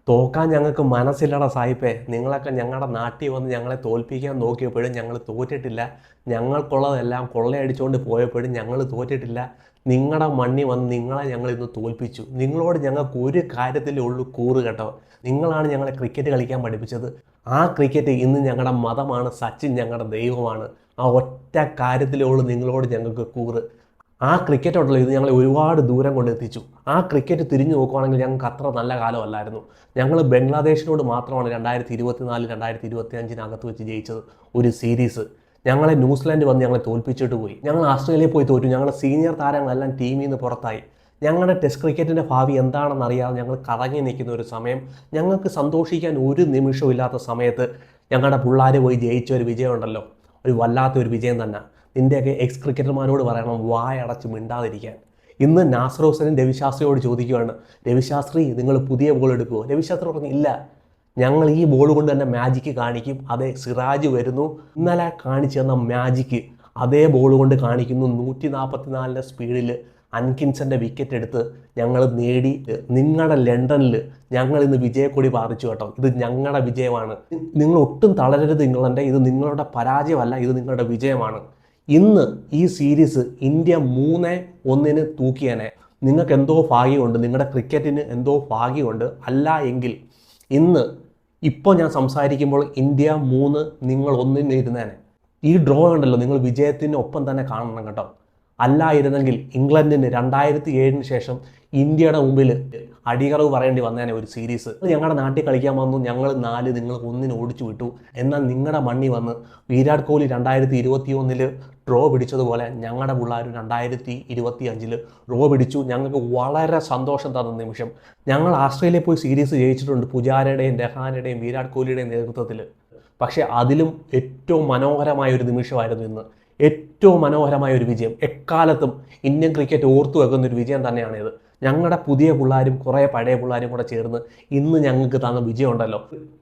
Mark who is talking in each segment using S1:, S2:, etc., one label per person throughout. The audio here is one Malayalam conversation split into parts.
S1: തോക്കാൻ ഞങ്ങൾക്ക് മനസ്സില്ലട സായിപ്പേ. നിങ്ങളൊക്കെ ഞങ്ങളുടെ നാട്ടിൽ വന്ന് ഞങ്ങളെ തോൽപ്പിക്കാൻ നോക്കിയപ്പോഴും ഞങ്ങൾ തോറ്റിട്ടില്ല. ഞങ്ങൾക്കുള്ളതെല്ലാം കൊള്ളയടിച്ചുകൊണ്ട് പോയപ്പോഴും ഞങ്ങൾ തോറ്റിട്ടില്ല. നിങ്ങളുടെ മണ്ണി വന്ന് നിങ്ങളെ ഞങ്ങൾ ഇന്ന് തോൽപ്പിച്ചു. നിങ്ങളോട് ഞങ്ങൾക്ക് ഒരു കാര്യത്തിലേ ഉള്ളൂ കൂറ് കേട്ടോ. നിങ്ങളാണ് ഞങ്ങളെ ക്രിക്കറ്റ് കളിക്കാൻ പഠിപ്പിച്ചത്. ആ ക്രിക്കറ്റ് ഇന്ന് ഞങ്ങളുടെ മതമാണ്, സച്ചിൻ ഞങ്ങളുടെ ദൈവമാണ്. ആ ഒറ്റ കാര്യത്തിലേ ഉള്ളൂ നിങ്ങളോട് ഞങ്ങൾക്ക് കൂറ്. ആ ക്രിക്കറ്റ് ഉണ്ടല്ലോ, ഇത് ഞങ്ങളെ ഒരുപാട് ദൂരം കൊണ്ടെത്തിച്ചു. ആ ക്രിക്കറ്റ് തിരിഞ്ഞു നോക്കുവാണെങ്കിൽ ഞങ്ങൾക്ക് അത്ര നല്ല കാലമല്ലായിരുന്നു. ഞങ്ങൾ ബംഗ്ലാദേശിനോട് മാത്രമാണ് 2024 2025 വെച്ച് ജയിച്ചത് ഒരു സീരീസ്. ഞങ്ങളെ ന്യൂസിലാൻഡ് വന്ന് ഞങ്ങളെ തോൽപ്പിച്ചിട്ട് പോയി. ഞങ്ങൾ ഓസ്ട്രേലിയയിൽ പോയി തോറ്റു. ഞങ്ങളുടെ സീനിയർ താരങ്ങളെല്ലാം ടീമിൽ നിന്ന് പുറത്തായി. ഞങ്ങളുടെ ടെസ്റ്റ് ക്രിക്കറ്റിൻ്റെ ഭാവി എന്താണെന്ന് അറിയാതെ ഞങ്ങൾ കറങ്ങി നിൽക്കുന്ന ഒരു സമയം, ഞങ്ങൾക്ക് സന്തോഷിക്കാൻ ഒരു നിമിഷവും ഇല്ലാത്ത സമയത്ത് ഞങ്ങളുടെ പിള്ളേർ പോയി ജയിച്ച ഒരു വിജയമുണ്ടല്ലോ, ഒരു വല്ലാത്തൊരു വിജയം തന്നെ. നിൻ്റെയൊക്കെ എക്സ് ക്രിക്കറ്റർമാരോട് പറയണം വായടച്ച് മിണ്ടാതിരിക്കാൻ. ഇന്ന് നാസർ ഹുസൈനും രവിശാസ്ത്രിയോട് ചോദിക്കുകയാണ്, രവിശാസ്ത്രി നിങ്ങൾ പുതിയ ബോൾ എടുക്കുമോ? രവിശാസ്ത്രി പറഞ്ഞു ഇല്ല, ഞങ്ങൾ ഈ ബോൾ കൊണ്ട് തന്നെ മാജിക്ക് കാണിക്കും. അതേ സിറാജ് വരുന്നു, ഇന്നലെ കാണിച്ചു തന്ന മാജിക്ക് അതേ ബോൾ കൊണ്ട് കാണിക്കുന്നു. 144 സ്പീഡിൽ അൻകിൻസന്റെ വിക്കറ്റ് എടുത്ത് ഞങ്ങൾ നേടി. നിങ്ങളുടെ ലണ്ടനിൽ ഞങ്ങൾ ഇന്ന് വിജയക്കൊടി പാറിച്ചു കേട്ടോ. ഇത് ഞങ്ങളുടെ വിജയമാണ്. നിങ്ങൾ ഒട്ടും തളരരുത് ഇംഗ്ലണ്ട്. ഇത് നിങ്ങളുടെ പരാജയമല്ല, ഇത് നിങ്ങളുടെ വിജയമാണ്. ഇന്ന് ഈ സീരീസ് ഇന്ത്യ 3-1 തൂക്കിയനെ. നിങ്ങൾക്ക് എന്തോ ഭാഗ്യമുണ്ട്, നിങ്ങളുടെ ക്രിക്കറ്റിന് എന്തോ ഭാഗ്യമുണ്ട്. അല്ല എങ്കിൽ ഇന്ന് ഇപ്പോൾ ഞാൻ സംസാരിക്കുമ്പോൾ ഇന്ത്യ 3 നിങ്ങൾ 1 ഇരുന്നേനെ. ഈ ഡ്രോ ഉണ്ടല്ലോ നിങ്ങൾ വിജയത്തിനൊപ്പം തന്നെ കാണണം കേട്ടോ. അല്ലായിരുന്നെങ്കിൽ ഇംഗ്ലണ്ടിന് 2007 ശേഷം ഇന്ത്യയുടെ മുമ്പിൽ അടിയറവ് പറയേണ്ടി വന്നേനെ ഒരു സീരീസ്. ഞങ്ങളുടെ നാട്ടിൽ കളിക്കാൻ വന്നു, ഞങ്ങൾ 4 നിങ്ങൾ 1 ഓടിച്ചു വിട്ടു. എന്നാൽ നിങ്ങളുടെ മണ്ണി വന്ന് വിരാട് കോഹ്ലി 2021 ഡ്രോ പിടിച്ചതുപോലെ ഞങ്ങളുടെ പിള്ളേരും 2025 ഡ്രോ പിടിച്ചു. ഞങ്ങൾക്ക് വളരെ സന്തോഷം തന്ന നിമിഷം. ഞങ്ങൾ ഓസ്ട്രേലിയയിൽ പോയി സീരീസ് ജയിച്ചിട്ടുണ്ട് പുജാരയുടെയും രഹാനെയുടെയും വിരാട് കോഹ്ലിയുടെയും നേതൃത്വത്തിൽ. പക്ഷേ അതിലും ഏറ്റവും മനോഹരമായ ഒരു നിമിഷമായിരുന്നു ഇന്ന്. ഏറ്റവും മനോഹരമായ ഒരു വിജയം. എക്കാലത്തും ഇന്ത്യൻ ക്രിക്കറ്റ് ഓർത്തു വെക്കുന്ന ഒരു വിജയം തന്നെയാണിത്. ഞങ്ങളുടെ പുതിയ പിള്ളേരും കുറേ പഴയ പിള്ളേരും കൂടെ ചേർന്ന് ഇന്ന് ഞങ്ങൾക്ക് തന്ന വിജയം ഉണ്ടല്ലോ,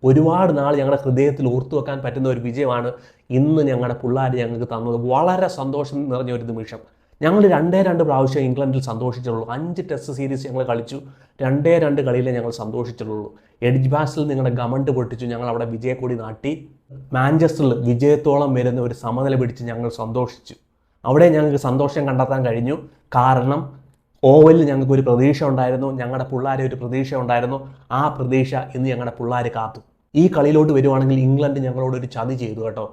S1: ഒരുപാട് നാൾ ഞങ്ങളുടെ ഹൃദയത്തിൽ ഓർത്തു വെക്കാൻ പറ്റുന്ന ഒരു വിജയമാണ് ഇന്ന് ഞങ്ങളുടെ പിള്ളേർ ഞങ്ങൾക്ക് തന്നത്. വളരെ സന്തോഷം നിറഞ്ഞ ഒരു നിമിഷം. ഞങ്ങൾ 2 പ്രാവശ്യം ഇംഗ്ലണ്ടിൽ സന്തോഷിച്ചുള്ളൂ. 5 ടെസ്റ്റ് സീരീസ് ഞങ്ങൾ കളിച്ചു. 2 കളിയിലേ ഞങ്ങൾ സന്തോഷിച്ചുള്ളൂ. എഡ്ജ്ബാസ്റ്റിൽ നിങ്ങളുടെ ഗമണ്ട് പൊട്ടിച്ചു, ഞങ്ങൾ അവിടെ വിജയക്കൊടി നാട്ടി. മാഞ്ചസ്റ്ററിൽ വിജയത്തോളം വരുന്ന ഒരു സമനില പിടിച്ച് ഞങ്ങൾ സന്തോഷിച്ചു. അവിടെ ഞങ്ങൾക്ക് സന്തോഷം കണ്ടെത്താൻ കഴിഞ്ഞു. കാരണം ഓവലിൽ ഞങ്ങൾക്ക് ഒരു പ്രതീക്ഷ ഉണ്ടായിരുന്നു, ഞങ്ങളുടെ പിള്ളേരെ ഒരു പ്രതീക്ഷ ഉണ്ടായിരുന്നു. ആ പ്രതീക്ഷ ഇന്ന് ഞങ്ങളുടെ പിള്ളേർ കാത്തു. ഈ കളിയിലോട്ട് വരുവാണെങ്കിൽ ഇംഗ്ലണ്ട് ഞങ്ങളോടൊരു ചതി ചെയ്തു കേട്ടോ.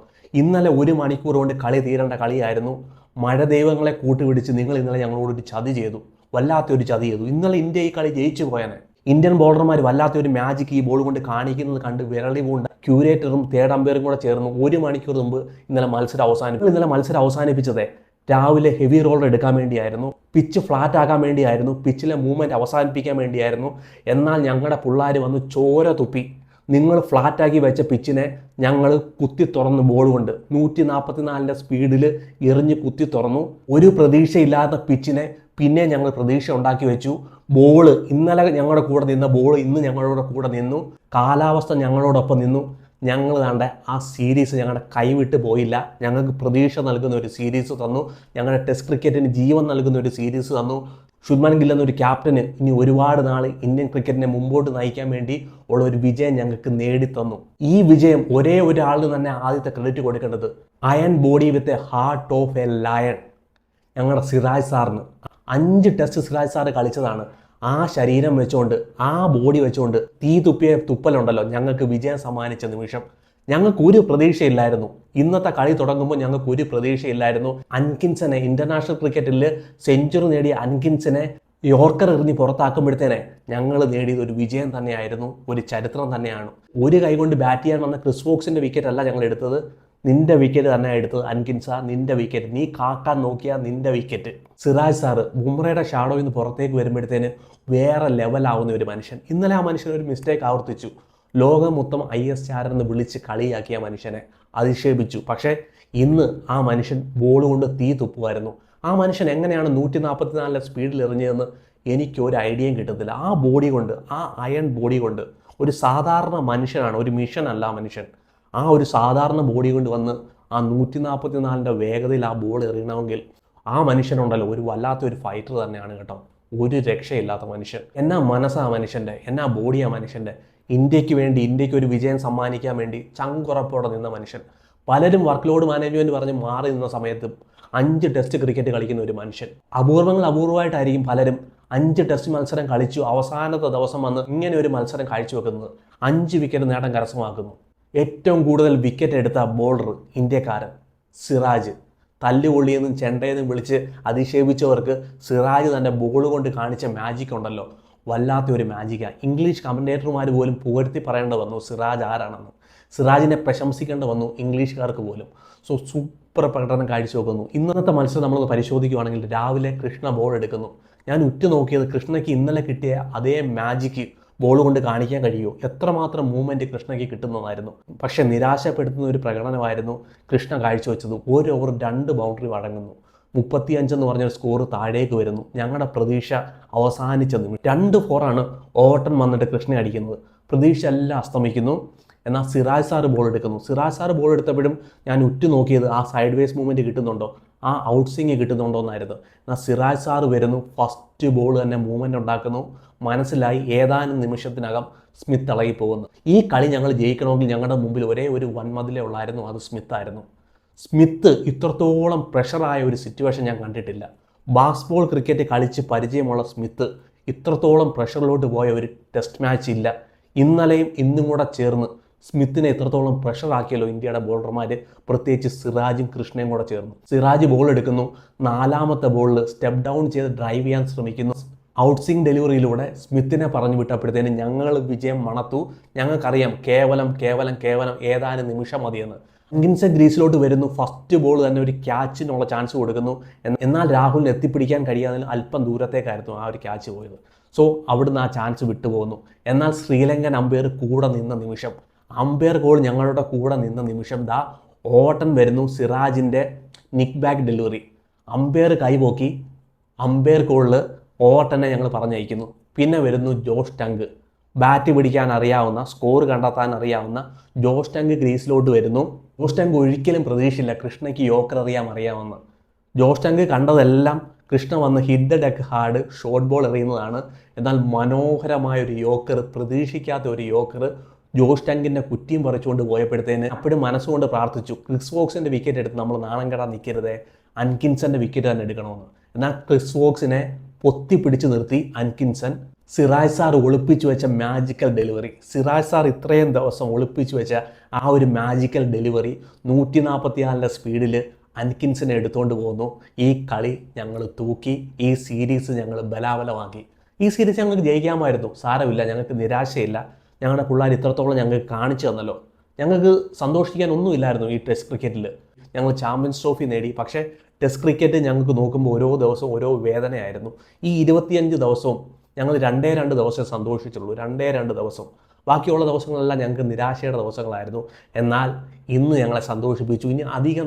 S1: ഇന്നലെ 1 മണിക്കൂർ കൊണ്ട് കളി തീരേണ്ട കളിയായിരുന്നു. മഴ ദൈവങ്ങളെ കൂട്ടുപിടിച്ച് നിങ്ങൾ ഇന്നലെ ഞങ്ങളോടൊരു ചതി ചെയ്തു, വല്ലാത്തൊരു ചതി ചെയ്തു. ഇന്നലെ ഇന്ത്യ ഈ കളി ജയിച്ചു പോയനെ. ഇന്ത്യൻ ബോളർമാർ വല്ലാത്തൊരു മാജിക് ഈ ബോൾ കൊണ്ട് കാണിക്കുന്നത് കണ്ട് വിരളി പൂണ്ട ക്യൂരേറ്ററും തേർഡ് അമ്പയറും കൂടെ ചേർന്ന് 1 മണിക്കൂർ മുമ്പ് ഇന്നലെ മത്സരം അവസാനിപ്പിച്ചതേ രാവിലെ ഹെവി റോളർ എടുക്കാൻ വേണ്ടിയായിരുന്നു, പിച്ച് ഫ്ലാറ്റ് ആക്കാൻ വേണ്ടിയായിരുന്നു, പിച്ചിലെ മൂവ്മെൻറ്റ് അവസാനിപ്പിക്കാൻ വേണ്ടിയായിരുന്നു. എന്നാൽ ഞങ്ങളുടെ പിള്ളേർ വന്ന് ചോര തുപ്പി. നിങ്ങൾ ഫ്ലാറ്റാക്കി വെച്ച പിച്ചിനെ ഞങ്ങൾ കുത്തി തുറന്നു. ബോൾ കൊണ്ട് 144 സ്പീഡിൽ എറിഞ്ഞ് കുത്തി തുറന്നു. ഒരു പ്രതീക്ഷയില്ലാത്ത പിച്ചിനെ പിന്നെ ഞങ്ങൾ പ്രതീക്ഷ ഉണ്ടാക്കി വെച്ചു. ബോള് ഇന്നലെ ഞങ്ങളുടെ കൂടെ നിന്ന ബോൾ ഇന്ന് ഞങ്ങളുടെ കൂടെ നിന്നു. കാലാവസ്ഥ ഞങ്ങളോടൊപ്പം നിന്നു. ഞങ്ങൾ കണ്ട ആ സീരീസ് ഞങ്ങളുടെ കൈവിട്ട് പോയില്ല. ഞങ്ങൾക്ക് പ്രതീക്ഷ നൽകുന്ന ഒരു സീരീസ് തന്നു. ഞങ്ങളുടെ ടെസ്റ്റ് ക്രിക്കറ്റിന് ജീവൻ നൽകുന്ന ഒരു സീരീസ് തന്നു. ശുഭ്മാൻ ഗിൽ എന്നൊരു ക്യാപ്റ്റന് ഇനി ഒരുപാട് നാൾ ഇന്ത്യൻ ക്രിക്കറ്റിനെ മുമ്പോട്ട് നയിക്കാൻ വേണ്ടി ഉള്ള ഒരു വിജയം ഞങ്ങൾക്ക് നേടിത്തന്നു. ഈ വിജയം ഒരേ ഒരാളിന് തന്നെ ആദ്യത്തെ ക്രെഡിറ്റ് കൊടുക്കേണ്ടത്, iron body with a heart of A lion, ഞങ്ങളുടെ സിറാജ് സാറിന്. 5 ടെസ്റ്റ് സിറാജ് സാറ് കളിച്ചതാണ്. ആ ശരീരം വെച്ചുകൊണ്ട്, ആ ബോഡി വെച്ചുകൊണ്ട് തീ തുപ്പിയ തുപ്പലുണ്ടല്ലോ ഞങ്ങൾക്ക് വിജയം സമ്മാനിച്ച നിമിഷം. ഞങ്ങൾക്ക് ഒരു പ്രതീക്ഷയില്ലായിരുന്നു. ഇന്നത്തെ കളി തുടങ്ങുമ്പോൾ ഞങ്ങൾക്ക് ഒരു പ്രതീക്ഷയില്ലായിരുന്നു. അൻകിൻസനെ, ഇന്റർനാഷണൽ ക്രിക്കറ്റിൽ സെഞ്ചുറി നേടിയ അൻകിൻസനെ യോർക്കർ എറിഞ്ഞ് പുറത്താക്കുമ്പോഴത്തേനെ ഞങ്ങൾ നേടിയത് ഒരു വിജയം തന്നെയായിരുന്നു, ഒരു ചരിത്രം തന്നെയാണ്. ഒരു കൈ കൊണ്ട് ബാറ്റ് ചെയ്യാൻ വന്ന ക്രിസ് വോക്സിന്റെ വിക്കറ്റ് അല്ല ഞങ്ങൾ എടുത്തത്, നിന്റെ വിക്കറ്റ് തന്നെ എടുത്തത്. അൻകിൻസ, നിന്റെ വിക്കറ്റ്, നീ കാക്കാൻ നോക്കിയാൽ നിന്റെ വിക്കറ്റ്. സിറാജ് സാറ് ബുംറയുടെ ഷാഡോയിൽ നിന്ന് പുറത്തേക്ക് വരുമ്പോഴത്തേന് വേറെ ലെവലാവുന്ന ഒരു മനുഷ്യൻ. ഇന്നലെ ആ മനുഷ്യൻ ഒരു മിസ്റ്റേക്ക് ആവർത്തിച്ചു. ലോകം മൊത്തം IS ചാരെന്ന് വിളിച്ച് കളിയാക്കിയ മനുഷ്യനെ അധിക്ഷേപിച്ചു. പക്ഷേ ഇന്ന് ആ മനുഷ്യൻ ബോൾ കൊണ്ട് തീ തുപ്പുമായിരുന്നു. ആ മനുഷ്യൻ എങ്ങനെയാണ് 144 സ്പീഡിൽ എറിഞ്ഞതെന്ന് എനിക്കൊരു ഐഡിയയും കിട്ടത്തില്ല. ആ ബോഡി കൊണ്ട്, ആ അയൺ ബോഡി കൊണ്ട്, ഒരു സാധാരണ മനുഷ്യനാണ്, ഒരു മിഷൻ അല്ല മനുഷ്യൻ. ആ ഒരു സാധാരണ ബോഡി കൊണ്ട് വന്ന് ആ 144 വേഗതയിൽ ആ ബോൾ എറിയണമെങ്കിൽ ആ മനുഷ്യനുണ്ടല്ലോ ഒരു വല്ലാത്തൊരു ഫൈറ്റർ തന്നെയാണ് കേട്ടോ. ഒരു രക്ഷയില്ലാത്ത മനുഷ്യൻ. എന്നാ മനസ്സാ മനുഷ്യൻ്റെ, എന്നാ ബോഡിയാ മനുഷ്യൻ്റെ. ഇന്ത്യക്ക് വേണ്ടി ഇന്ത്യക്ക് ഒരു വിജയം സമ്മാനിക്കാൻ വേണ്ടി ചങ്കുറപ്പോടെ നിന്ന മനുഷ്യൻ. പലരും വർക്ക് ലോഡ് മാനേജ്മെൻറ്റ് പറഞ്ഞ് മാറി നിന്ന സമയത്തും 5 ടെസ്റ്റ് ക്രിക്കറ്റ് കളിക്കുന്ന ഒരു മനുഷ്യൻ. അപൂർവമായിട്ടായിരിക്കും പലരും 5 ടെസ്റ്റ് മത്സരം കളിച്ചു അവസാനത്തെ ദിവസം വന്ന് ഇങ്ങനെ ഒരു മത്സരം കാഴ്ചവെക്കുന്നത്. 5 വിക്കറ്റ് നേട്ടം കരസ്ഥമാക്കുന്നു. ഏറ്റവും കൂടുതൽ വിക്കറ്റ് എടുത്ത ബോളർ ഇന്ത്യക്കാരൻ സിറാജ്. തല്ലുകൊള്ളിയെന്നും ചെണ്ടയെന്നും വിളിച്ച് അധിക്ഷേപിച്ചവർക്ക് സിറാജ് തൻ്റെ ബോൾ കൊണ്ട് കാണിച്ച മാജിക് ഉണ്ടല്ലോ, വല്ലാത്ത ഒരു മാജിക്കാണ്. ഇംഗ്ലീഷ് കമൻറ്റേറ്റർമാർ പോലും പുകഴ്ത്തി പറയേണ്ടി വന്നു സിറാജ് ആരാണെന്ന്. സിറാജിനെ പ്രശംസിക്കേണ്ടി വന്നു ഇംഗ്ലീഷുകാർക്ക് പോലും. സൂപ്പർ പ്രകടനം കാഴ്ചവെക്കുന്നു. ഇന്നത്തെ മത്സരം നമ്മളൊന്ന് പരിശോധിക്കുകയാണെങ്കിൽ രാവിലെ കൃഷ്ണ ബോൾ എടുക്കുന്നു. ഞാൻ ഉറ്റുനോക്കിയത് കൃഷ്ണയ്ക്ക് ഇന്നലെ കിട്ടിയ അതേ മാജിക്ക് ബോൾ കൊണ്ട് കാണിക്കാൻ കഴിയുമോ? എത്രമാത്രം മൂവ്മെൻറ്റ് കൃഷ്ണയ്ക്ക് കിട്ടുന്നതായിരുന്നു. പക്ഷേ നിരാശപ്പെടുത്തുന്ന ഒരു പ്രകടനമായിരുന്നു കൃഷ്ണ കാഴ്ചവെച്ചത്. ഒരു ഓവർ 2 ബൗണ്ടറി വഴങ്ങുന്നു. 35 എന്ന് പറഞ്ഞൊരു സ്കോർ താഴേക്ക് വരുന്നു. ഞങ്ങളുടെ പ്രതീക്ഷ അവസാനിച്ചതും 2 4 ഓവർടൺ വന്നിട്ട് കൃഷ്ണ അടിക്കുന്നത്. പ്രതീക്ഷ എല്ലാം അസ്തമിക്കുന്നു. എന്നാൽ സിറാജ് സാറ് ബോൾ എടുക്കുന്നു. സിറാജ് സാറ് ബോൾ എടുത്തപ്പോഴും ഞാൻ ഉറ്റുനോക്കിയത് ആ സൈഡ് വേസ് മൂവ്മെൻറ്റ് കിട്ടുന്നുണ്ടോ, ആ ഔട്ട് സ്വിങ് കിട്ടുന്നുണ്ടോ എന്നായിരുന്നു. എന്നാൽ സിറാജ് സാറ് വരുന്നു, ഫസ്റ്റ് ബോൾ തന്നെ മൂവ്മെൻറ്റ് ഉണ്ടാക്കുന്നു. മനസ്സിലായി ഏതാനും നിമിഷത്തിനകം സ്മിത്ത് ഇളകിപ്പോകുന്നു. ഈ കളി ഞങ്ങൾ ജയിക്കണമെങ്കിൽ ഞങ്ങളുടെ മുമ്പിൽ ഒരേ ഒരു വൻമതിലേ ഉള്ളായിരുന്നു, അത് സ്മിത്തായിരുന്നു. സ്മിത്ത് ഇത്രത്തോളം പ്രഷറായ ഒരു സിറ്റുവേഷൻ ഞാൻ കണ്ടിട്ടില്ല. ബാസ്ബോൾ ക്രിക്കറ്റ് കളിച്ച് പരിചയമുള്ള സ്മിത്ത് ഇത്രത്തോളം പ്രഷറിലോട്ട് പോയ ഒരു ടെസ്റ്റ് മാച്ച് ഇല്ല. ഇന്നലെയും ഇന്നും കൂടെ ചേർന്ന് സ്മിത്തിനെ എത്രത്തോളം പ്രഷറാക്കിയല്ലോ ഇന്ത്യയുടെ ബോളർമാർ, പ്രത്യേകിച്ച് സിറാജും കൃഷ്ണയും കൂടെ ചേർന്നു. സിറാജ് ബോൾ എടുക്കുന്നു. 4ാമത്തെ ബോളിൽ സ്റ്റെപ്പ് ഡൗൺ ചെയ്ത് ഡ്രൈവ് ചെയ്യാൻ ശ്രമിക്കുന്നു. ഔട്ട് സ്വിംഗ് ഡെലിവറിയിലൂടെ സ്മിത്തിനെ പറഞ്ഞു വിട്ടപ്പോഴത്തേനും ഞങ്ങൾ വിജയം മണത്തു. ഞങ്ങൾക്കറിയാം കേവലം ഏതാനും നിമിഷം മതിയെന്ന്. അങ്കിൻസൺ ഗ്രീസിലോട്ട് വരുന്നു. ഫസ്റ്റ് ബോൾ തന്നെ ഒരു ക്യാച്ചിനുള്ള ചാൻസ് കൊടുക്കുന്നു. എന്നാൽ രാഹുലിന് എത്തിപ്പിടിക്കാൻ കഴിയാതെ അല്പം ദൂരത്തേക്കായിരുന്നു ആ ഒരു ക്യാച്ച് പോയത്. സോ അവിടുന്ന് ആ ചാൻസ് വിട്ടുപോകുന്നു. എന്നാൽ ശ്രീലങ്കൻ അമ്പയർ കൂടെ നിന്ന നിമിഷം, അമ്പയർ കോൾ ഞങ്ങളുടെ കൂടെ നിന്ന നിമിഷം ദാ ഓട്ടൻ വരുന്നു. സിറാജിൻ്റെ നിക്ക് ബാക്ക് ഡെലിവറി. അമ്പയർ കൈപോക്കി. അമ്പയർ കോളിൽ ഓട്ടനെ ഞങ്ങൾ പറഞ്ഞയക്കുന്നു. പിന്നെ വരുന്നു ജോഷ് ടങ്ക്. ബാറ്റ് പിടിക്കാൻ അറിയാവുന്ന, സ്കോർ കണ്ടെത്താൻ അറിയാവുന്ന ജോഷ് ടങ്ക് ക്രീസിലോട്ട് വരുന്നു. ജോഷ് ടങ്ക് ഒരിക്കലും പ്രതീക്ഷയില്ല കൃഷ്ണയ്ക്ക് യോക്കർ അറിയാമെന്ന്. ജോഷ് ടങ്ക് കണ്ടതെല്ലാം കൃഷ്ണ വന്ന് hit the deck hard short ball എറിയുന്നതാണ്. എന്നാൽ മനോഹരമായൊരു യോക്കർ, പ്രതീക്ഷിക്കാത്ത ഒരു യോക്കർ ജോഷ് ടങ്കിൻ്റെ കുറ്റിയും പറിച്ചുകൊണ്ട് പോയപ്പോഴത്തേന് അപ്പോഴും മനസ്സുകൊണ്ട് പ്രാർത്ഥിച്ചു, ക്രിസ് വോക്സിൻ്റെ വിക്കറ്റ് എടുത്ത് നമ്മൾ നാണം കെടാൻ നിൽക്കരുതേ, അൻകിൻസൻ്റെ വിക്കറ്റ് തന്നെ എടുക്കണമെന്ന്. എന്നാൽ ക്രിസ് വോക്സിനെ പൊത്തിപ്പിടിച്ച് നിർത്തി അൻകിൻസൺ. സിറാജ് സാർ ഒളിപ്പിച്ചു വെച്ച മാജിക്കൽ ഡെലിവറി, സിറാജ് സാർ ഇത്രയും ദിവസം ഒളിപ്പിച്ചു വെച്ച ആ ഒരു മാജിക്കൽ ഡെലിവറി 144 സ്പീഡിൽ അൻകിൻസനെ എടുത്തുകൊണ്ട് പോകുന്നു. ഈ കളി ഞങ്ങൾ തൂക്കി. ഈ സീരീസ് ഞങ്ങൾ ബലാബലമാക്കി. ഈ സീരീസ് ഞങ്ങൾക്ക് ജയിക്കാമായിരുന്നു, സാരമില്ല, ഞങ്ങൾക്ക് നിരാശയില്ല. ഞങ്ങളുടെ പിള്ളേർ ഇത്രത്തോളം ഞങ്ങൾക്ക് കാണിച്ചു തന്നല്ലോ. ഞങ്ങൾക്ക് സന്തോഷിക്കാൻ ഒന്നുമില്ലായിരുന്നു ഈ ടെസ്റ്റ് ക്രിക്കറ്റിൽ. ഞങ്ങൾ ചാമ്പ്യൻസ് ട്രോഫി നേടി. പക്ഷേ ടെസ്റ്റ് ക്രിക്കറ്റ് ഞങ്ങൾക്ക് നോക്കുമ്പോൾ ഓരോ ദിവസവും ഓരോ വേദനയായിരുന്നു. ഈ 25 ദിവസവും ഞങ്ങൾ 2 ദിവസമേ സന്തോഷിച്ചുള്ളൂ. 2 ദിവസം. ബാക്കിയുള്ള ദിവസങ്ങളെല്ലാം ഞങ്ങൾക്ക് നിരാശയുടെ ദിവസങ്ങളായിരുന്നു. എന്നാൽ ഇന്ന് ഞങ്ങളെ സന്തോഷിപ്പിച്ചു. ഇനി അധിക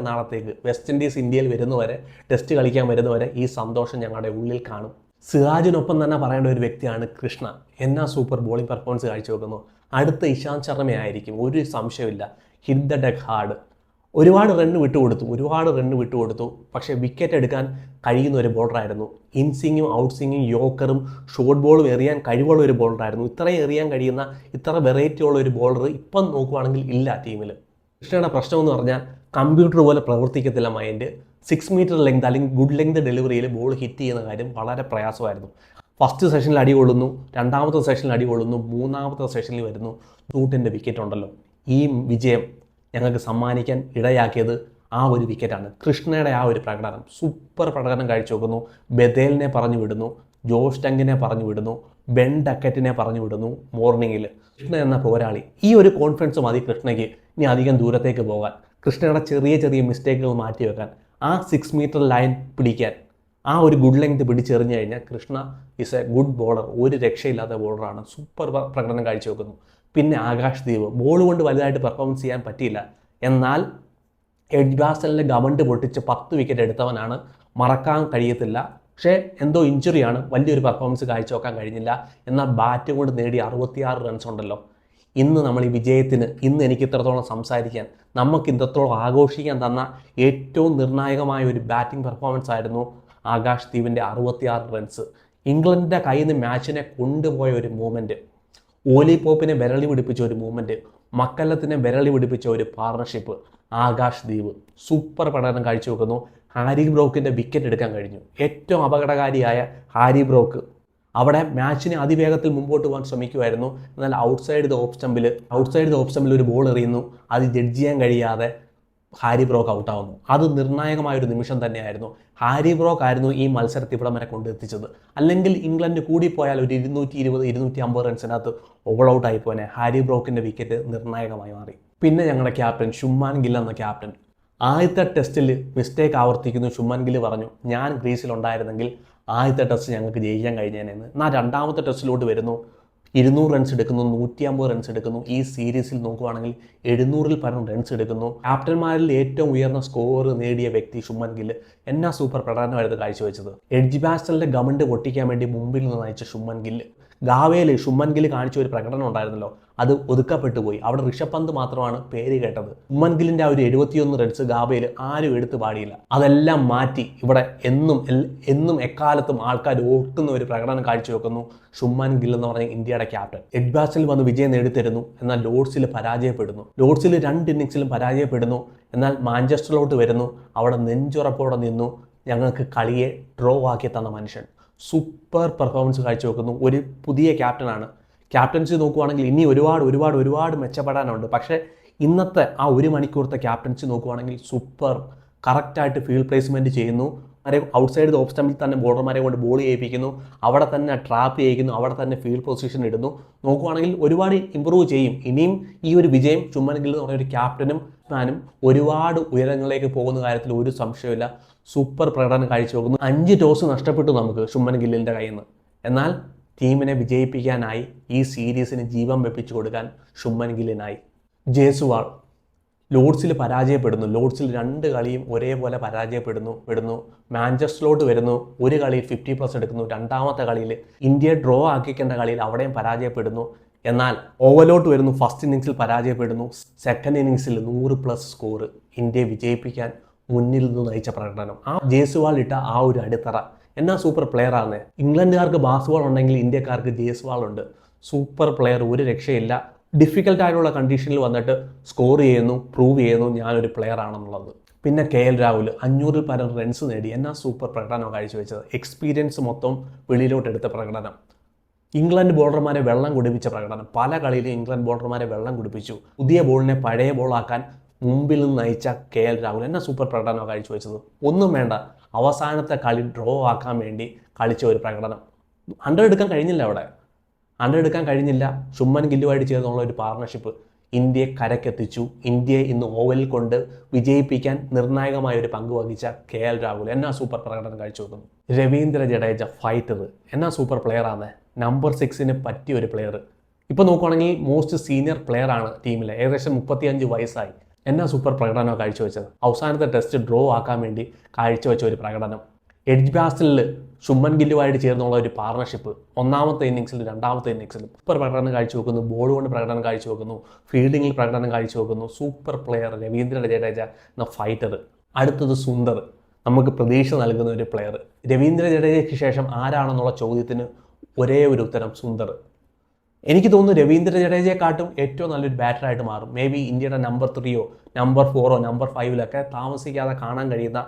S1: നാളത്തേക്ക് വെസ്റ്റ് ഇൻഡീസ് ഇന്ത്യയിൽ വരുന്നവരെ, ടെസ്റ്റ് കളിക്കാൻ വരുന്നവരെ ഈ സന്തോഷം ഞങ്ങളുടെ ഉള്ളിൽ കാണും. സിറാജിനൊപ്പം തന്നെ പറയേണ്ട ഒരു വ്യക്തിയാണ് കൃഷ്ണ. എന്നാ സൂപ്പർ ബോളിംഗ് പെർഫോമൻസ് കാഴ്ചവെക്കുന്നു. അടുത്ത ഇഷാന്ത് ശർമ്മയായിരിക്കും, ഒരു സംശയമില്ല. Hit the deck hard. ഒരുപാട് റണ്ണ് വിട്ടുകൊടുത്തു. പക്ഷേ വിക്കറ്റ് എടുക്കാൻ കഴിയുന്ന ഒരു ബോളറായിരുന്നു. ഇൻസിങ്ങും ഔട്ട് സ്വിങ്ങും യോക്കറും ഷോർട്ട് ബോളും എറിയാൻ കഴിവുള്ള ഒരു ബോളറായിരുന്നു. ഇത്രയും എറിയാൻ കഴിയുന്ന, ഇത്ര വെറൈറ്റി ഉള്ള ഒരു ബോളർ ഇപ്പം നോക്കുവാണെങ്കിൽ ഇല്ല ടീമിൽ. കൃഷ്ണയുടെ പ്രശ്നമെന്ന് പറഞ്ഞാൽ കമ്പ്യൂട്ടർ പോലെ പ്രവർത്തിക്കത്തില്ല മൈൻഡ്. 6 മീറ്റർ ലെങ്ത് അല്ലെങ്കിൽ ഗുഡ് ലെങ്ത് ഡെലിവറിയിൽ ബോൾ ഹിറ്റ് ചെയ്യുന്ന കാര്യം വളരെ പ്രയാസമായിരുന്നു. ഫസ്റ്റ് സെഷനിൽ അടി കൊള്ളുന്നു, 2ാമത്തെ സെഷനിൽ അടി കൊള്ളുന്നു, 3ാമത്തെ സെഷനിൽ വരുന്നു. റൂട്ടിൻ്റെ വിക്കറ്റ് ഉണ്ടല്ലോ. ഈ വിജയം ഞങ്ങൾക്ക് സമ്മാനിക്കാൻ ഇടയാക്കിയത് ആ ഒരു വിക്കറ്റാണ്. കൃഷ്ണയുടെ ആ ഒരു പ്രകടനം, സൂപ്പർ പ്രകടനം കാഴ്ചവെക്കുന്നു. ബദേലിനെ പറഞ്ഞു വിടുന്നു, ജോഷ് ടങ്കിനെ പറഞ്ഞു വിടുന്നു, ബെൻ ഡക്കറ്റിനെ പറഞ്ഞു വിടുന്നു മോർണിംഗിൽ. കൃഷ്ണ എന്ന പോരാളി. ഈ ഒരു കോൺഫിഡൻസ് മതി കൃഷ്ണയ്ക്ക് ഇനി അധികം ദൂരത്തേക്ക് പോകാൻ. കൃഷ്ണയുടെ ചെറിയ മിസ്റ്റേക്കുകൾ മാറ്റി വെക്കാൻ, ആ 6 മീറ്റർ ലൈൻ പിടിക്കാൻ, ആ ഒരു ഗുഡ് ലെങ്ത് പിടിച്ചെറിഞ്ഞു കഴിഞ്ഞാൽ Krishna is A good bowler. ഒരു രക്ഷയില്ലാത്ത ബോളറാണ്. സൂപ്പർ പ്രകടനം കാഴ്ചവെക്കുന്നു. പിന്നെ ആകാശ് ദീപ് ബോൾ കൊണ്ട് വലുതായിട്ട് പെർഫോമൻസ് ചെയ്യാൻ പറ്റിയില്ല. എന്നാൽ എഡ്ജാസ്റ്റലിൻ്റെ ഗവണ്ട് പൊട്ടിച്ച് 10 വിക്കറ്റ് എടുത്തവനാണ്, മറക്കാൻ കഴിയത്തില്ല. പക്ഷേ എന്തോ ഇഞ്ചുറിയാണ്, വലിയൊരു പെർഫോമൻസ് കാഴ്ചവെക്കാൻ കഴിഞ്ഞില്ല. എന്നാൽ ബാറ്റ് കൊണ്ട് നേടി 66 റൺസ് ഉണ്ടല്ലോ. ഇന്ന് നമ്മൾ ഈ വിജയത്തിന്, ഇന്ന് എനിക്ക് ഇത്രത്തോളം സംസാരിക്കാൻ, നമുക്ക് ഇത്രത്തോളം ആഘോഷിക്കാൻ തന്ന ഏറ്റവും നിർണായകമായ ഒരു ബാറ്റിംഗ് പെർഫോമൻസ് ആയിരുന്നു ആകാശ് ദീപിൻ്റെ 66 റൺസ്. ഇംഗ്ലണ്ടിൻ്റെ കയ്യിൽ നിന്ന് മാച്ചിനെ കൊണ്ടുപോയ ഒരു മൂമെൻറ്റ്. ഓലി പോപ്പിനെ വിരളി പിടിപ്പിച്ച ഒരു മൂവ്മെൻറ്റ്, മക്കല്ലത്തിനെ വിരളി പിടിപ്പിച്ച ഒരു പാർട്ണർഷിപ്പ്, ആകാശ് ദീപ് സൂപ്പർ പ്രകടനം കാഴ്ചവെക്കുന്നു. ഹാരി ബ്രോക്കിൻ്റെ വിക്കറ്റ് എടുക്കാൻ കഴിഞ്ഞു. ഏറ്റവും അപകടകാരിയായ ഹാരി ബ്രോക്ക് അവിടെ മാച്ചിനെ അതിവേഗത്തിൽ മുമ്പോട്ട് പോകാൻ ശ്രമിക്കുമായിരുന്നു. എന്നാൽ ഔട്ട്സൈഡ് ദ ഓഫ് സ്റ്റമ്പിൽ ഒരു ബോൾ എറിയുന്നു. അത് ജഡ്ജ് ചെയ്യാൻ കഴിയാതെ ഹാരി ബ്രോക്ക് ഔട്ടാവുന്നു. അത് നിർണായകമായൊരു നിമിഷം തന്നെയായിരുന്നു. ഹാരി ബ്രോക്ക് ആയിരുന്നു ഈ മത്സരത്തിൽ ഇവിടം വരെ കൊണ്ടെത്തിച്ചത്. അല്ലെങ്കിൽ ഇംഗ്ലണ്ട് കൂടിപ്പോയാൽ ഒരു 220-250 റൺസിനകത്ത് ഓൾ ഔട്ട് ആയിപ്പോനെ. ഹാരി ബ്രോക്കിൻ്റെ വിക്കറ്റ് നിർണായകമായി മാറി. പിന്നെ ഞങ്ങളുടെ ക്യാപ്റ്റൻ ശുഭ്മാൻ ഗിൽ എന്ന ക്യാപ്റ്റൻ ആദ്യത്തെ ടെസ്റ്റിൽ മിസ്റ്റേക്ക് ആവർത്തിക്കുന്നു. ശുഭ്മാൻ ഗിൽ പറഞ്ഞു, ഞാൻ ക്രീസിലുണ്ടായിരുന്നെങ്കിൽ ആദ്യത്തെ ടെസ്റ്റ് ഞങ്ങൾക്ക് ജയിക്കാൻ കഴിഞ്ഞേനെന്ന്. എന്നാൽ രണ്ടാമത്തെ ടെസ്റ്റിലോട്ട് വരുന്നു, 200 റൺസ് എടുക്കുന്നു, 150 റൺസ് എടുക്കുന്നു. ഈ സീരീസിൽ നോക്കുകയാണെങ്കിൽ 700-ൽ പരം റൺസ് എടുക്കുന്നു. ക്യാപ്റ്റന്മാരിൽ ഏറ്റവും ഉയർന്ന സ്കോർ നേടിയ വ്യക്തി ശുഭ്മാൻ ഗിൽ. എന്നാ സൂപ്പർ പ്രകടനമായിരുന്നു കാഴ്ചവെച്ചത്. എഡ്ജ് ബാസ്റ്റലിന്റെ ഗമണ്ട് പൊട്ടിക്കാൻ വേണ്ടി മുമ്പിൽ നിന്ന് നയിച്ച ശുഭ്മാൻ ഗിൽ. ഗാവയിൽ ശുഭ്മാൻ ഗിൽ കാണിച്ച ഒരു പ്രകടനം ഉണ്ടായിരുന്നല്ലോ, അത് ഒതുക്കപ്പെട്ടു പോയി. അവിടെ ഋഷഭ് പന്ത് മാത്രമാണ് പേര് കേട്ടത്. ശുഭ്മാൻ ഗില്ലിന്റെ ആ ഒരു 71 റൺസ് ഗാവയിൽ ആരും എടുത്തു പാടിയില്ല. അതെല്ലാം മാറ്റി ഇവിടെ എന്നും എക്കാലത്തും ആൾക്കാർ ഓർക്കുന്ന ഒരു പ്രകടനം കാഴ്ചവെക്കുന്നു ശുഭ്മാൻ ഗിൽ എന്ന് പറഞ്ഞ ഇന്ത്യയുടെ ക്യാപ്റ്റൻ. എഡ്ജ് ബാസ്റ്റലിൽ വന്ന് വിജയം നേടിത്തരുന്നു. എന്നാൽ ലോർഡ്സിൽ പരാജയപ്പെടുന്നു. ലോർഡ്സിൽ 2 ഇന്നിങ്സിലും പരാജയപ്പെടുന്നു. എന്നാൽ മാഞ്ചസ്റ്ററിലോട്ട് വരുന്നു. അവിടെ നെഞ്ചുറപ്പോടെ നിന്നു ഞങ്ങൾക്ക് കളിയെ ഡ്രോ ആക്കി തന്ന മനുഷ്യൻ. സൂപ്പർ പെർഫോമൻസ് കാഴ്ചവെക്കുന്നു. ഒരു പുതിയ ക്യാപ്റ്റനാണ്. ക്യാപ്റ്റൻസി നോക്കുവാണെങ്കിൽ ഇനി ഒരുപാട് മെച്ചപ്പെടാനുണ്ട്. പക്ഷേ ഇന്നത്തെ ആ 1 മണിക്കൂറത്തെ ക്യാപ്റ്റൻസി നോക്കുവാണെങ്കിൽ സൂപ്പർ. കറക്റ്റായിട്ട് ഫീൽഡ് പ്ലേസ്മെൻറ്റ് ചെയ്യുന്നു. ഔട്ട്സൈഡ് ഓഫ് സ്റ്റമ്പിൽ തന്നെ ബോളർമാരെ കൊണ്ട് ബോൾ ചെയ്യിപ്പിക്കുന്നു. അവിടെ തന്നെ ട്രാപ്പ് ചെയ്യിക്കുന്നു. അവിടെ തന്നെ ഫീൽഡ് പൊസിഷൻ ഇടുന്നു. നോക്കുവാണെങ്കിൽ ഒരുപാട് ഇമ്പ്രൂവ് ചെയ്യും. ഇനിയും ഈ ഒരു വിജയം ശുഭ്മാൻ ഗിൽ എന്ന് പറയുന്ന ഒരു ക്യാപ്റ്റനും ബാറ്റ്സ്മാനും ഒരുപാട് ഉയരങ്ങളിലേക്ക് പോകുന്ന കാര്യത്തിൽ ഒരു സംശയമില്ല. സൂപ്പർ പ്രകടനം കാഴ്ചവെക്കുന്നു. 5 ടോസ് നഷ്ടപ്പെട്ടു നമുക്ക് ശുഭ്മാൻ ഗില്ലിൻ്റെ കയ്യിൽ നിന്ന്. എന്നാൽ ടീമിനെ വിജയിപ്പിക്കാനായി, ഈ സീരീസിന് ജീവൻ വെപ്പിച്ചു കൊടുക്കാൻ ശുഭ്മാൻ ഗില്ലിനായി. ജയ്സ്വാൾ ലോർഡ്സിൽ പരാജയപ്പെടുന്നു. ലോർഡ്സിൽ 2 കളിയും ഒരേപോലെ പരാജയപ്പെടുന്നു. മാഞ്ചസ്റ്ററിലോട്ട് വരുന്നു. ഒരു കളിയിൽ 50+ എടുക്കുന്നു. രണ്ടാമത്തെ കളിയിൽ ഇന്ത്യയെ ഡ്രോ ആക്കിക്കേണ്ട കളിയിൽ അവിടെയും പരാജയപ്പെടുന്നു. എന്നാൽ ഓവലോട്ട് വരുന്നു. ഫസ്റ്റ് ഇന്നിങ്സിൽ പരാജയപ്പെടുന്നു. സെക്കൻഡ് ഇന്നിങ്സിൽ 100+ സ്കോർ. ഇന്ത്യയെ വിജയിപ്പിക്കാൻ മുന്നിൽ നിന്ന് നയിച്ച പ്രകടനം. ആ ജയ്സ്വാൾ ഇട്ട ആ ഒരു അടിത്തറ എന്നാ സൂപ്പർ പ്ലെയർ ആണ്. ഇംഗ്ലണ്ടുകാർക്ക് ബാസ്ബോൾ ഉണ്ടെങ്കിൽ ഇന്ത്യക്കാർക്ക് ജയ്സ്വാൾ ഉണ്ട്. സൂപ്പർ പ്ലെയർ, ഒരു രക്ഷയില്ല. ഡിഫിക്കൽട്ടായിട്ടുള്ള കണ്ടീഷനിൽ വന്നിട്ട് സ്കോർ ചെയ്യുന്നു, പ്രൂവ് ചെയ്യുന്നു ഞാനൊരു പ്ലെയർ ആണെന്നുള്ളത്. പിന്നെ KL രാഹുൽ 500-ൽ പരം റൺസ് നേടി. എന്നാ സൂപ്പർ പ്രകടനം കാഴ്ചവെച്ചത്. എക്സ്പീരിയൻസ് മൊത്തം വെളിയിലോട്ട് എടുത്ത പ്രകടനം. ഇംഗ്ലണ്ട് ബോളർമാരെ വെള്ളം കുടിപ്പിച്ച പ്രകടനം. പല കളിയിലും ഇംഗ്ലണ്ട് ബോളർമാരെ വെള്ളം കുടിപ്പിച്ചു. പുതിയ ബോളിനെ പഴയ ബോളാക്കാൻ മുമ്പിൽ നിന്ന് നയിച്ച KL രാഹുൽ എന്നാ സൂപ്പർ പ്രകടനം കാഴ്ചവെച്ചത്. ഒന്നും വേണ്ട, അവസാനത്തെ കളി ഡ്രോ ആക്കാൻ വേണ്ടി കളിച്ച ഒരു പ്രകടനം. 100 എടുക്കാൻ കഴിഞ്ഞില്ല. അവിടെ 100 എടുക്കാൻ കഴിഞ്ഞില്ല. ശുഭ്മാൻ ഗില്ലുമായിട്ട് ചേർന്നുള്ള ഒരു പാർട്ണർഷിപ്പ് ഇന്ത്യയെ കരക്കെത്തിച്ചു. ഇന്ത്യയെ ഇന്ന് ഓവലിൽ കൊണ്ട് വിജയിപ്പിക്കാൻ നിർണായകമായ ഒരു പങ്ക് വഹിച്ച KL രാഹുൽ എന്നാ സൂപ്പർ പ്രകടനം കാഴ്ചവെക്കുന്നു. രവീന്ദ്ര ജഡേജ ഫൈറ്റർ എന്നാ സൂപ്പർ പ്ലെയറാണ്. നമ്പർ 6-ന് പറ്റിയ ഒരു പ്ലെയർ. ഇപ്പോൾ നോക്കുകയാണെങ്കിൽ മോസ്റ്റ് സീനിയർ പ്ലെയർ ആണ് ടീമിലെ. ഏകദേശം 35 വയസ്സായി. എന്നാ സൂപ്പർ പ്രകടനമാണ് കാഴ്ചവെച്ചത്. അവസാനത്തെ ടെസ്റ്റ് ഡ്രോ ആക്കാൻ വേണ്ടി കാഴ്ചവെച്ച ഒരു പ്രകടനം. എഡ്ജ് ബാസ്റ്റലിൽ ശുഭ്മാൻ ഗില്ലുമായിട്ട് ചേർന്നുള്ള ഒരു പാർട്ണർഷിപ്പ്. ഒന്നാമത്തെ ഇന്നിങ്സിലും രണ്ടാമത്തെ ഇന്നിങ്സിലും സൂപ്പർ പ്രകടനം കാഴ്ചവെക്കുന്നു. ബോൾ കൊണ്ട് പ്രകടനം കാഴ്ചവെക്കുന്നു. ഫീൽഡിങ്ങിൽ പ്രകടനം കാഴ്ചവെക്കുന്നു. സൂപ്പർ പ്ലെയർ രവീന്ദ്ര ജഡേജ എന്ന ഫൈറ്റർ. അടുത്തത് സുന്ദർ, നമുക്ക് പ്രതീക്ഷ നൽകുന്ന ഒരു പ്ലെയർ. രവീന്ദ്ര ജഡേജയ്ക്ക് ശേഷം ആരാണെന്നുള്ള ചോദ്യത്തിന് ഒരേ ഒരു ഉത്തരം സുന്ദർ. എനിക്ക് തോന്നുന്നു രവീന്ദ്ര ജഡേജയെക്കാട്ടും ഏറ്റവും നല്ലൊരു ബാറ്ററായിട്ട് മാറും. മേ ബി ഇന്ത്യയുടെ നമ്പർ 3-ഓ നമ്പർ 4-ഓ നമ്പർ 5-ലൊക്കെ താമസിക്കാതെ കാണാൻ കഴിയുന്ന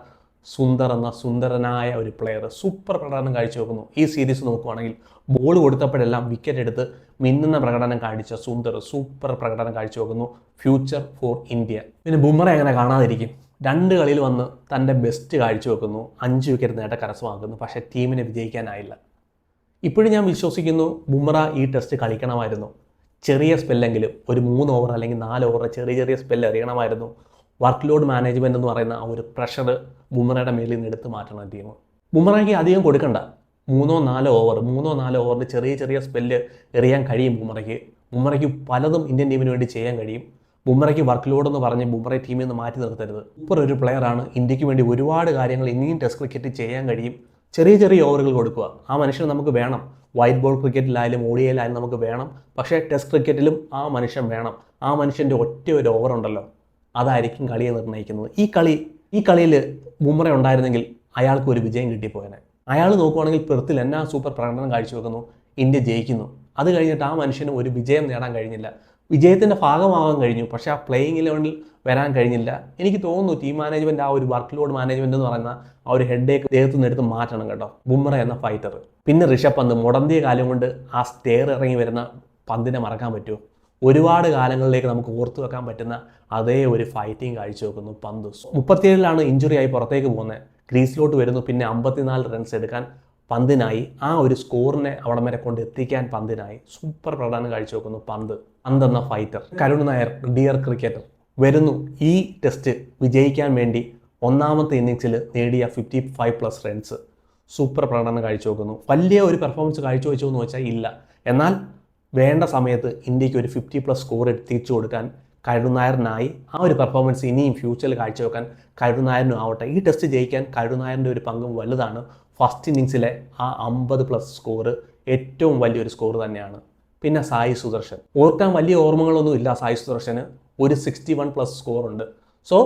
S1: സുന്ദർ എന്ന സുന്ദരനായ ഒരു പ്ലെയർ. സൂപ്പർ പ്രകടനം കാഴ്ചവെക്കുന്നു. ഈ സീരീസ് നോക്കുവാണെങ്കിൽ ബോൾ കൊടുത്തപ്പോഴെല്ലാം വിക്കറ്റ് എടുത്ത് മിന്നുന്ന പ്രകടനം കാഴ്ച സുന്ദർ സൂപ്പർ പ്രകടനം കാഴ്ചവെക്കുന്നു. Future for India. പിന്നെ ബുംറ എങ്ങനെ കാണാതിരിക്കും. 2 കളിയിൽ വന്ന് തൻ്റെ ബെസ്റ്റ് കാഴ്ചവെക്കുന്നു. 5 വിക്കറ്റ് നേട്ടം കരസ്ഥമാക്കുന്നു. പക്ഷേ ടീമിനെ വിജയിക്കാനായില്ല. ഇപ്പോഴും ഞാൻ വിശ്വസിക്കുന്നു ബുംറ ഈ ടെസ്റ്റ് കളിക്കണമായിരുന്നു. ചെറിയ സ്പെല്ലെങ്കിലും ഒരു 3 ഓവർ അല്ലെങ്കിൽ 4 ഓവർ ചെറിയ സ്പെല്ല് എറിയണമായിരുന്നു. വർക്ക് ലോഡ് മാനേജ്മെൻറ്റ് എന്ന് പറയുന്ന ആ ഒരു പ്രഷർ ബുംറയുടെ മേലിൽ നിന്ന് എടുത്ത് മാറ്റണം ടീം. ബുംറയ്ക്ക് അധികം കൊടുക്കണ്ട. 3-4 ഓവറിൽ ചെറിയ സ്പെല്ല് എറിയാൻ കഴിയും ബുംറയ്ക്ക്. ബുംറയ്ക്ക് പലതും ഇന്ത്യൻ ടീമിന് വേണ്ടി ചെയ്യാൻ കഴിയും. ബുംറയ്ക്ക് വർക്ക് ലോഡ് എന്ന് പറഞ്ഞ് ബുംറയെ ടീമിൽ നിന്ന് മാറ്റി നിർത്തരുത്. സൂപ്പർ ഒരു പ്ലെയറാണ്. ഇന്ത്യക്ക് വേണ്ടി ഒരുപാട് കാര്യങ്ങൾ ഇനിയും ടെസ്റ്റ് ക്രിക്കറ്റ് ചെയ്യാൻ കഴിയും. ചെറിയ ഓവറുകൾ കൊടുക്കുക. ആ മനുഷ്യൻ നമുക്ക് വേണം. വൈറ്റ് ബോൾ ക്രിക്കറ്റിലായാലും ODIയിലായാലും നമുക്ക് വേണം. പക്ഷേ ടെസ്റ്റ് ക്രിക്കറ്റിലും ആ മനുഷ്യൻ വേണം. ആ മനുഷ്യൻ്റെ ഒറ്റ ഒരു ഓവർ ഉണ്ടല്ലോ, അതായിരിക്കും കളിയെ നിർണ്ണയിക്കുന്നത്. ഈ കളിയിൽ ബുംറ ഉണ്ടായിരുന്നെങ്കിൽ അയാൾക്ക് ഒരു വിജയം കിട്ടിപ്പോയനെ. അയാൾ നോക്കുവാണെങ്കിൽ പെർത്തിൽ എന്നാ സൂപ്പർ പ്രകടനം കാഴ്ചവെക്കുന്നു. ഇന്ത്യ ജയിക്കുന്നു. അത് കഴിഞ്ഞിട്ട് ആ മനുഷ്യന് ഒരു വിജയം നേടാൻ കഴിഞ്ഞില്ല. വിജയത്തിൻ്റെ ഭാഗമാകാൻ കഴിഞ്ഞു, പക്ഷേ ആ പ്ലേയിങ് ഇലവനിൽ വരാൻ കഴിഞ്ഞില്ല. എനിക്ക് തോന്നുന്നു ടീം മാനേജ്മെൻറ്റ് ആ ഒരു വർക്ക് ലോഡ് മാനേജ്മെൻറ്റ് എന്ന് പറയുന്ന ആ ഒരു ഹെഡേക്ക് ദേഹത്തു നിന്ന് എടുത്ത് മാറ്റണം കേട്ടോ. ബുംറ എന്ന ഫൈറ്റർ. പിന്നെ ഋഷഭ് പന്ത് മുടന്തിയ കാലം കൊണ്ട് ആ സ്റ്റെയർ ഇറങ്ങി വരുന്ന പന്തിനെ മറക്കാൻ പറ്റുമോ? ഒരുപാട് കാലങ്ങളിലേക്ക് നമുക്ക് ഓർത്തു വെക്കാൻ പറ്റുന്ന അതേ ഒരു ഫൈറ്റിംഗ് കാഴ്ചവെക്കുന്നു പന്ത്. 37 ഇഞ്ചുറി ആയി പുറത്തേക്ക് പോകുന്നത്. ക്രീസിലോട്ട് വരുന്നു, പിന്നെ 54 റൺസ് എടുക്കാൻ പന്തിനായി. ആ ഒരു സ്കോറിനെ അവിടം വരെ കൊണ്ട് എത്തിക്കാൻ പന്തിനായി. സൂപ്പർ പ്രകടനം കാഴ്ചവെക്കുന്നു പന്ത് എന്ന fighter. Karun Nair, dear cricketer, വരുന്നു ഈ ടെസ്റ്റ് വിജയിക്കാൻ വേണ്ടി ഒന്നാമത്തെ ഇന്നിങ്സിൽ നേടിയ 55+ റൺസ്. സൂപ്പർ പ്രകടനം കാഴ്ചവെക്കുന്നു. വലിയ ഒരു പെർഫോമൻസ് കാഴ്ചവെച്ചു എന്ന് വെച്ചാൽ ഇല്ല, എന്നാൽ വേണ്ട സമയത്ത് ഇന്ത്യക്ക് ഒരു 50+ സ്കോർ എത്തിച്ചു കൊടുക്കാൻ കരുൺ നായറിനായി. ആ ഒരു പെർഫോമൻസ് ഇനിയും ഫ്യൂച്ചറിൽ കാഴ്ചവെക്കാൻ കരുൺ നായരിനും ആവട്ടെ. ഈ ടെസ്റ്റ് ജയിക്കാൻ കരുൺ നായരിൻ്റെ ഒരു പങ്കും വലുതാണ്. ഫസ്റ്റ് ഇന്നിങ്സിലെ ആ 50+ സ്കോർ ഏറ്റവും വലിയൊരു സ്കോർ തന്നെയാണ്. പിന്നെ സായി സുദർശൻ, ഓർക്കാൻ വലിയ ഓർമ്മകളൊന്നും ഇല്ല സായി സുദർശന്. ഒരു 61+ സ്കോറുണ്ട്. സോ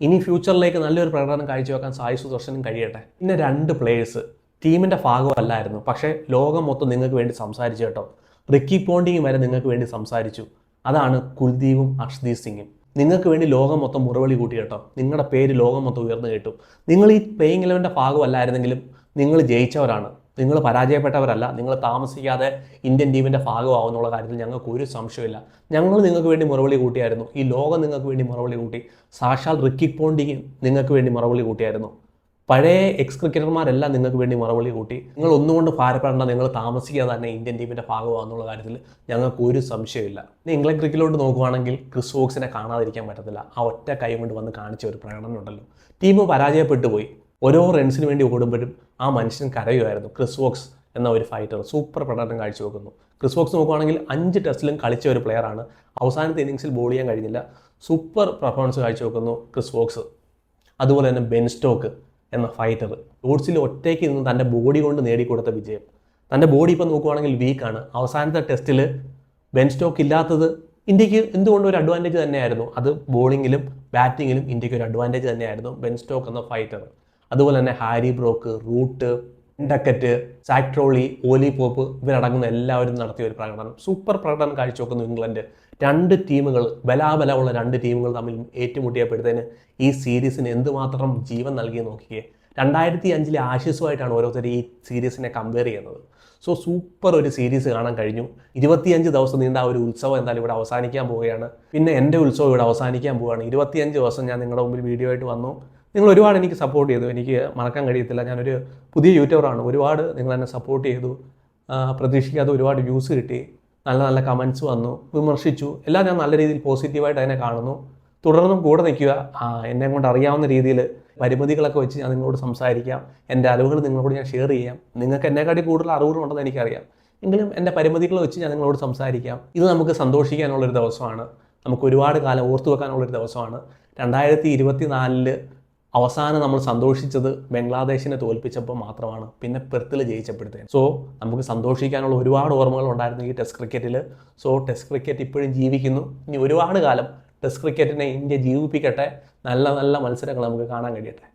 S1: ഇനി ഫ്യൂച്ചറിലേക്ക് നല്ലൊരു പ്രകടനം കാഴ്ചവെക്കാൻ സായി സുദർശനും കഴിയട്ടെ. പിന്നെ 2 പ്ലേയേഴ്സ് ടീമിൻ്റെ ഭാഗമല്ലായിരുന്നു, പക്ഷേ ലോകം മൊത്തം നിങ്ങൾക്ക് വേണ്ടി സംസാരിച്ചു കേട്ടോ. റിക്കി പോണ്ടിങ്ങും വരെ നിങ്ങൾക്ക് വേണ്ടി സംസാരിച്ചു. അതാണ് കുൽദീപും അർഷ്ദീപ് സിംഗും. നിങ്ങൾക്ക് വേണ്ടി ലോകം മൊത്തം മുറവിളി കൂട്ടി കേട്ടോ. നിങ്ങളുടെ പേര് ലോകം മൊത്തം ഉയർന്നു കേട്ടു. നിങ്ങൾ ഈ പ്ലേയിങ് ഇലവൻ്റെ ഭാഗമല്ലായിരുന്നെങ്കിലും നിങ്ങൾ ജയിച്ചവരാണ്, നിങ്ങൾ പരാജയപ്പെട്ടവരല്ല. നിങ്ങൾ താമസിക്കാതെ ഇന്ത്യൻ ടീമിൻ്റെ ഭാഗമാവുന്നുള്ള കാര്യത്തിൽ ഞങ്ങൾക്ക് ഒരു സംശയമില്ല. ഞങ്ങൾ നിങ്ങൾക്ക് വേണ്ടി മുറവിളി കൂട്ടിയായിരുന്നു. ഈ ലോകം നിങ്ങൾക്ക് വേണ്ടി മുറവിളി കൂട്ടി. സാക്ഷാൽ റിക്കി പോണ്ടിങ് നിങ്ങൾക്ക് വേണ്ടി മുറവിളി കൂട്ടിയായിരുന്നു. പഴയ എക്സ് ക്രിക്കറ്റർമാരെല്ലാം നിങ്ങൾക്ക് വേണ്ടി മുറവിളി കൂട്ടി. നിങ്ങൾ ഒന്നുകൊണ്ട് ഭാരപ്പെടേണ്ട, നിങ്ങൾ താമസിക്കാതെ തന്നെ ഇന്ത്യൻ ടീമിൻ്റെ ഭാഗമാകുന്നുള്ള കാര്യത്തിൽ ഞങ്ങൾക്ക് ഒരു സംശയമില്ല. ഇനി ഇംഗ്ലണ്ട് ക്രിക്കറ്റിലോട്ട് നോക്കുകയാണെങ്കിൽ ക്രിസ് വോക്സിനെ കാണാതിരിക്കാൻ പറ്റത്തില്ല. ആ ഒറ്റ കൈ കൊണ്ട് വന്ന് കാണിച്ച ഒരു പ്രകടനം ഉണ്ടല്ലോ. ടീം പരാജയപ്പെട്ടു പോയി. ഓരോ റൺസിന് വേണ്ടി ഓടുമ്പോഴും ആ മനുഷ്യൻ കരയുമായിരുന്നു. ക്രിസ് വോക്സ് എന്ന ഒരു ഫൈറ്റർ സൂപ്പർ പ്രകടനം കാഴ്ചവെക്കുന്നു. ക്രിസ് വോക്സ് നോക്കുകയാണെങ്കിൽ 5 ടെസ്റ്റിലും കളിച്ച ഒരു പ്ലെയറാണ്. അവസാനത്തെ ഇന്നിങ്സിൽ ബോൾ ചെയ്യാൻ കഴിഞ്ഞില്ല. സൂപ്പർ പെർഫോമൻസ് കാഴ്ചവെക്കുന്നു ക്രിസ് വോക്സ്. അതുപോലെ തന്നെ ബെൻ സ്റ്റോക്ക് എന്ന ഫൈറ്റർ ലോർഡ്സിൽ ഒറ്റയ്ക്ക് നിന്ന് തൻ്റെ ബോഡി കൊണ്ട് നേടിക്കൊടുത്ത വിജയം. തൻ്റെ ബോഡി ഇപ്പോൾ നോക്കുകയാണെങ്കിൽ വീക്കാണ്. അവസാനത്തെ ടെസ്റ്റിൽ ബെൻ സ്റ്റോക്ക് ഇല്ലാത്തത് ഇന്ത്യക്ക് എന്തുകൊണ്ടും ഒരു അഡ്വാൻറ്റേജ് തന്നെയായിരുന്നു. അത് ബോളിങ്ങിലും ബാറ്റിങ്ങിലും ഇന്ത്യക്ക് ഒരു അഡ്വാൻറ്റേജ് തന്നെയായിരുന്നു ബെൻ സ്റ്റോക്ക് എന്ന ഫൈറ്റർ. അതുപോലെ തന്നെ ഹാരി ബ്രോക്ക്, റൂട്ട്, ഡക്കറ്റ്, സാക്ട്രോളി, ഓലി പോപ്പ് ഇവരടങ്ങുന്ന എല്ലാവരും നടത്തിയ ഒരു പ്രകടനം. സൂപ്പർ പ്രകടനം കാഴ്ചവെക്കുന്നു ഇംഗ്ലണ്ട്. 2 ടീമുകൾ, ബലാബലമുള്ള 2 ടീമുകൾ തമ്മിൽ ഏറ്റുമുട്ടിയപ്പോഴത്തേന് ഈ സീരീസിന് എന്തുമാത്രം ജീവൻ നൽകി നോക്കിയേ. 2005 ആഷസുമായിട്ടാണ് ഓരോരുത്തർ ഈ സീരീസിനെ കമ്പയർ ചെയ്യുന്നത്. സോ സൂപ്പർ ഒരു സീരീസ് കാണാൻ കഴിഞ്ഞു. 25 ദിവസം നീണ്ട ഒരു ഉത്സവം എന്തായാലും ഇവിടെ അവസാനിക്കാൻ പോവുകയാണ്. പിന്നെ എൻ്റെ ഉത്സവം ഇവിടെ അവസാനിക്കാൻ പോവുകയാണ്. 25 ദിവസം ഞാൻ നിങ്ങളുടെ മുമ്പിൽ വീഡിയോ ആയിട്ട് വന്നു. നിങ്ങൾ ഒരുപാട് എനിക്ക് സപ്പോർട്ട് ചെയ്തു. എനിക്ക് മറക്കാൻ കഴിയത്തില്ല. ഞാനൊരു പുതിയ യൂട്യൂബറാണ്. ഒരുപാട് നിങ്ങൾ എന്നെ സപ്പോർട്ട് ചെയ്തു. പ്രതീക്ഷിക്കാതെ ഒരുപാട് വ്യൂസ് കിട്ടി. നല്ല നല്ല കമൻസ് വന്നു, വിമർശിച്ചു. എല്ലാം ഞാൻ നല്ല രീതിയിൽ പോസിറ്റീവായിട്ട് അതിനെ കാണുന്നു. തുടർന്നും കൂടെ നിൽക്കുക. എന്നെ കൊണ്ട് അറിയാവുന്ന രീതിയിൽ പരിമിതികളൊക്കെ വെച്ച് ഞാൻ നിങ്ങളോട് സംസാരിക്കാം. എൻ്റെ അറിവുകൾ നിങ്ങളോട് ഞാൻ ഷെയർ ചെയ്യാം. നിങ്ങൾക്ക് എന്നെക്കാട്ടി കൂടുതൽ അറിവുകളുണ്ടെന്ന് എനിക്കറിയാം. എങ്കിലും എൻ്റെ പരിമിതികൾ വെച്ച് ഞാൻ നിങ്ങളോട് സംസാരിക്കാം. ഇത് നമുക്ക് സന്തോഷിക്കാനുള്ളൊരു ദിവസമാണ്. നമുക്ക് ഒരുപാട് കാലം ഓർത്തു വെക്കാനുള്ളൊരു ദിവസമാണ്. 2024 അവസാനം നമ്മൾ സന്തോഷിച്ചത് ബംഗ്ലാദേശിനെ തോൽപ്പിച്ചപ്പോൾ മാത്രമാണ്. പിന്നെ പെർത്തിൽ ജയിച്ചപ്പോഴത്തേന്. സോ നമുക്ക് സന്തോഷിക്കാനുള്ള ഒരുപാട് ഓർമ്മകൾ ഉണ്ടായിരുന്നു ഈ ടെസ്റ്റ് ക്രിക്കറ്റിൽ. സോ ടെസ്റ്റ് ക്രിക്കറ്റ് ഇപ്പോഴും ജീവിക്കുന്നു. ഇനി ഒരുപാട് കാലം ടെസ്റ്റ് ക്രിക്കറ്റിനെ ഇന്ത്യ ജീവിപ്പിക്കട്ടെ. നല്ല നല്ല മത്സരങ്ങൾ നമുക്ക് കാണാൻ കഴിയട്ടെ.